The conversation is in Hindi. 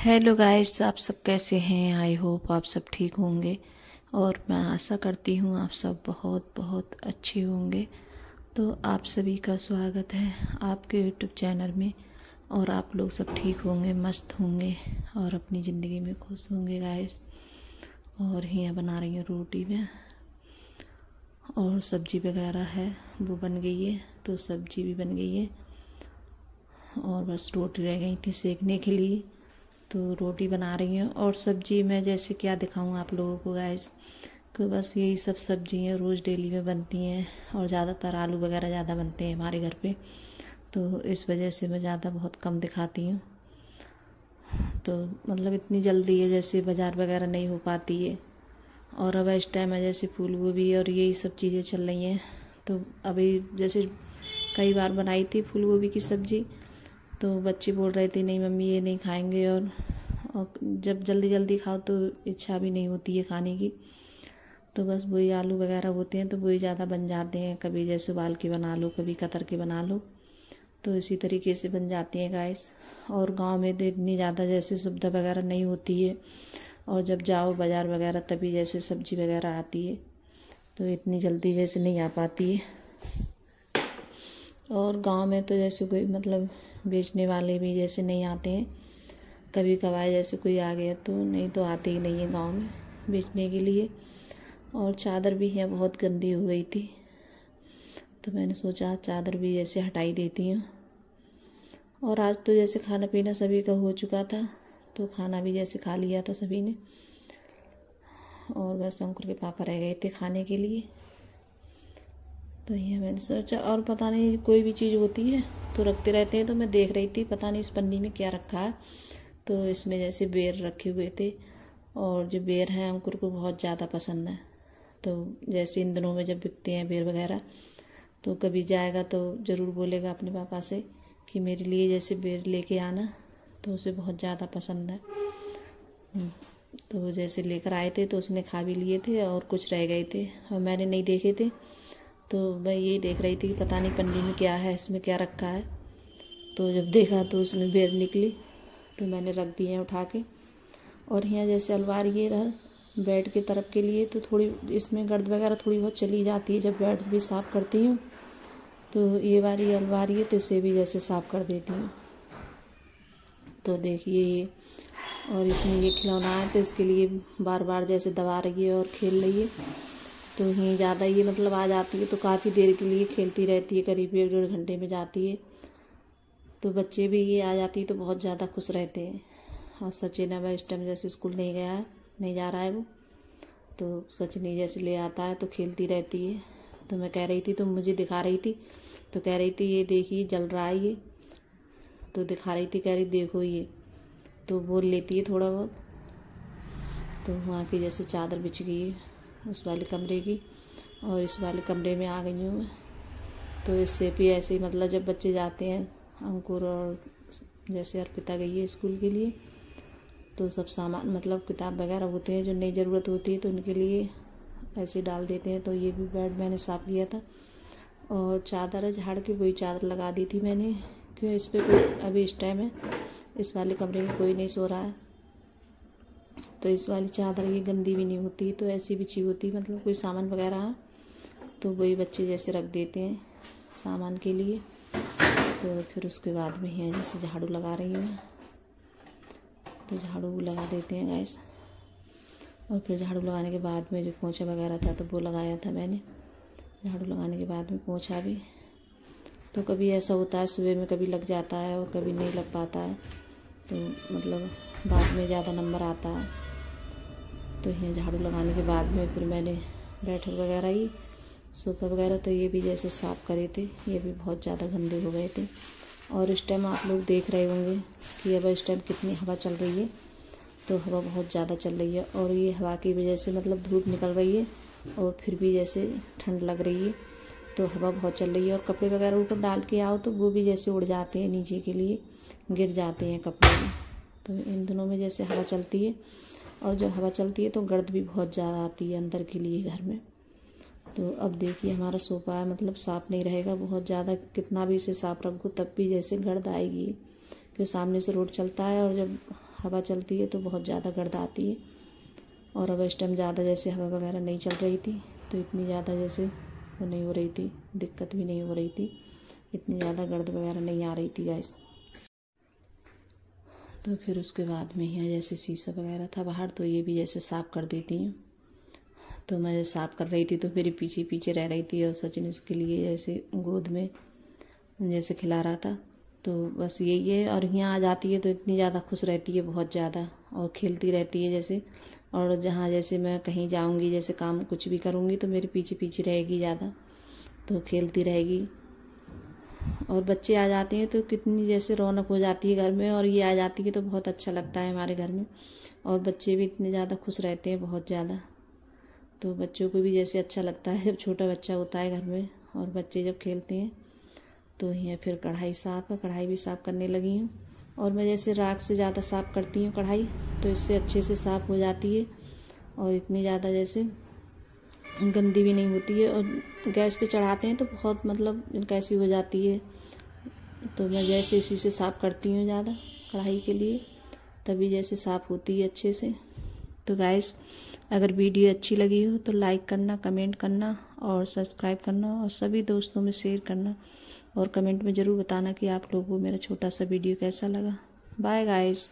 हेलो गाइस, आप सब कैसे हैं। आई होप आप सब ठीक होंगे और मैं आशा करती हूँ आप सब बहुत बहुत अच्छे होंगे। तो आप सभी का स्वागत है आपके यूट्यूब चैनल में और आप लोग सब ठीक होंगे, मस्त होंगे और अपनी ज़िंदगी में खुश होंगे गाइस। और यहाँ बना रही हूँ रोटी में और सब्जी वगैरह है वो बन गई है, तो सब्जी भी बन गई है और बस रोटी रह गई थी सेकने के लिए, तो रोटी बना रही हूँ। और सब्जी में जैसे क्या दिखाऊँ आप लोगों को गाइस, कि बस यही सब सब्जियाँ रोज़ डेली में बनती हैं और ज़्यादातर आलू वगैरह ज़्यादा बनते हैं हमारे घर पे, तो इस वजह से मैं ज़्यादा बहुत कम दिखाती हूँ। तो मतलब इतनी जल्दी है जैसे बाज़ार वगैरह नहीं हो पाती है। और अब इस टाइम है जैसे फूल गोभी और यही सब चीज़ें चल रही हैं, तो अभी जैसे कई बार बनाई थी फूल गोभी की सब्ज़ी, तो बच्चे बोल रहे थे नहीं मम्मी ये नहीं खाएंगे। और जब जल्दी जल्दी खाओ तो इच्छा भी नहीं होती है खाने की, तो बस वही आलू वगैरह होते हैं तो वही ज़्यादा बन जाते हैं। कभी जैसे उबाल के बना लो, कभी कतर के बना लो, तो इसी तरीके से बन जाती हैं गाइस। और गांव में तो इतनी ज़्यादा जैसे सुविधा वगैरह नहीं होती है, और जब जाओ बाज़ार वगैरह तभी जैसे सब्ज़ी वगैरह आती है, तो इतनी जल्दी जैसे नहीं आ पाती है। और गांव में तो जैसे कोई मतलब बेचने वाले भी जैसे नहीं आते हैं, कभी कभार जैसे कोई आ गया तो, नहीं तो आते ही नहीं है गांव में बेचने के लिए। और चादर भी है बहुत गंदी हो गई थी, तो मैंने सोचा चादर भी जैसे हटाई देती हूँ। और आज तो जैसे खाना पीना सभी का हो चुका था, तो खाना भी जैसे खा लिया था सभी ने, और बस अंकुर के पापा रह गए थे खाने के लिए। तो ये मैंने सोचा, और पता नहीं कोई भी चीज़ होती है तो रखते रहते हैं, तो मैं देख रही थी पता नहीं इस पन्नी में क्या रखा है, तो इसमें जैसे बेर रखे हुए थे। और जो बेर हैं अंकुर को बहुत ज़्यादा पसंद है, तो जैसे इन दिनों में जब बिकते हैं बेर वगैरह, तो कभी जाएगा तो ज़रूर बोलेगा अपने पापा से कि मेरे लिए जैसे बेर लेके आना, तो उसे बहुत ज़्यादा पसंद है। तो जैसे लेकर आए थे तो उसने खा भी लिए थे और कुछ रह गए थे और मैंने नहीं देखे थे, तो मैं यही देख रही थी कि पता नहीं पन्नी में क्या है, इसमें क्या रखा है। तो जब देखा तो उसमें बेर निकली, तो मैंने रख दी है उठा के। और यहाँ जैसे अलमारी है इधर बेड की तरफ के लिए, तो थोड़ी इसमें गर्द वगैरह थोड़ी बहुत चली जाती है जब बेड भी साफ़ करती हूँ, तो ये वाली अलमारी है तो इसे भी जैसे साफ़ कर देती हूँ। तो देखिए ये, और इसमें ये खिलौना है तो इसके लिए बार बार जैसे दबा रही है और खेल रही है, तो ये ज़्यादा ये मतलब आ जाती है तो काफ़ी देर के लिए खेलती रहती है, करीब 1-1.5 घंटे में जाती है। तो बच्चे भी ये आ जाती है तो बहुत ज़्यादा खुश रहते हैं। और सचिन अब इस टाइम जैसे स्कूल नहीं गया है, नहीं जा रहा है वो, तो सचिन ही जैसे ले आता है तो खेलती रहती है। तो मैं कह रही थी, तो मुझे दिखा रही थी, तो कह रही थी ये देखिए जल रहा है ये, तो दिखा रही थी, कह रही देखो ये, तो बोल लेती है थोड़ा बहुत। तो वहाँ की जैसे चादर बिछ गई है उस वाले कमरे की, और इस वाले कमरे में आ गई हूँ मैं। तो इससे भी ऐसे ही मतलब जब बच्चे जाते हैं, अंकुर और जैसे अर्पिता गई है स्कूल के लिए, तो सब सामान मतलब किताब वगैरह होते हैं जो नई ज़रूरत होती है तो उनके लिए ऐसे डाल देते हैं। तो ये भी बेड मैंने साफ़ किया था, और चादर झाड़ के वही चादर लगा दी थी मैंने, क्यों इस पर कोई अभी इस टाइम है इस वाले कमरे में कोई नहीं सो रहा है, तो इस वाली चादर ये गंदी भी नहीं होती, तो ऐसी बिछी होती, मतलब कोई सामान वगैरह है तो वही बच्चे जैसे रख देते हैं सामान के लिए। तो फिर उसके बाद में है जैसे झाड़ू लगा रही हूँ, तो झाड़ू लगा देते हैं गैस। और फिर झाड़ू लगाने के बाद में जो पोंछा वगैरह था तो वो लगाया था मैंने, झाड़ू लगाने के बाद में पोंछा भी। तो कभी ऐसा होता है सुबह में कभी लग जाता है और कभी नहीं लग पाता है, तो मतलब बाद में ज़्यादा नंबर आता है। तो ये झाड़ू लगाने के बाद में फिर मैंने बैठक वगैरह ही सोफ़ा वगैरह तो ये भी जैसे साफ़ करे थे, ये भी बहुत ज़्यादा गंदे हो गए थे। और इस टाइम आप लोग देख रहे होंगे कि अब इस टाइम कितनी हवा चल रही है, तो हवा बहुत ज़्यादा चल रही है, और ये हवा की वजह से मतलब धूप निकल रही है और फिर भी जैसे ठंड लग रही है, तो हवा बहुत चल रही है। और कपड़े वगैरह ऊपर डाल के आओ तो वो भी जैसे उड़ जाते हैं नीचे के लिए, गिर जाते हैं कपड़े भी। तो इन दिनों में जैसे हवा चलती है, और जब हवा चलती है तो गर्द भी बहुत ज़्यादा आती है अंदर के लिए घर में। तो अब देखिए हमारा सोफ़ा है मतलब साफ़ नहीं रहेगा बहुत ज़्यादा, कितना भी इसे साफ़ रखो तब भी जैसे गर्द आएगी, क्योंकि सामने से रोड चलता है और जब हवा चलती है तो बहुत ज़्यादा गर्द आती है। और अब इस टाइम ज़्यादा जैसे हवा वगैरह नहीं चल रही थी तो इतनी ज़्यादा जैसे वो नहीं हो रही थी, दिक्कत भी नहीं हो रही थी, इतनी ज़्यादा गर्द वगैरह नहीं आ रही थी गाइस। तो फिर उसके बाद में यहाँ जैसे शीशा वगैरह था बाहर तो ये भी जैसे साफ़ कर देती हूँ। तो मैं साफ़ कर रही थी तो मेरे पीछे पीछे रह रही थी और सचिन इसके लिए जैसे गोद में जैसे खिला रहा था। तो बस यही है। और यहाँ आ जाती है तो इतनी ज़्यादा खुश रहती है, बहुत ज़्यादा, और खेलती रहती है जैसे। और जहाँ जैसे मैं कहीं जाऊँगी जैसे काम कुछ भी करूँगी तो मेरे पीछे पीछे रहेगी ज़्यादा, तो खेलती रहेगी। और बच्चे आ जाते हैं तो कितनी जैसे रौनक हो जाती है घर में, और ये आ जाती है तो बहुत अच्छा लगता है हमारे घर में। और बच्चे भी इतने ज़्यादा खुश रहते हैं, बहुत ज़्यादा। तो बच्चों को भी जैसे अच्छा लगता है जब छोटा बच्चा होता है घर में और बच्चे जब खेलते हैं। तो यहाँ फिर कढ़ाई साफ़ है, कढ़ाई भी साफ़ करने लगी हूँ। और मैं जैसे राख से ज़्यादा साफ़ करती हूँ कढ़ाई, तो इससे अच्छे से साफ़ हो जाती है और इतनी ज़्यादा जैसे गंदी भी नहीं होती है। और गैस पे चढ़ाते हैं तो बहुत मतलब कैसी हो जाती है। तो मैं जैसे इसी से साफ़ करती हूँ ज़्यादा कढ़ाई के लिए, तभी जैसे साफ़ होती है अच्छे से। तो गाइस, अगर वीडियो अच्छी लगी हो तो लाइक करना, कमेंट करना और सब्सक्राइब करना, और सभी दोस्तों में शेयर करना, और कमेंट में ज़रूर बताना कि आप लोगों को मेरा छोटा सा वीडियो कैसा लगा। Bye guys.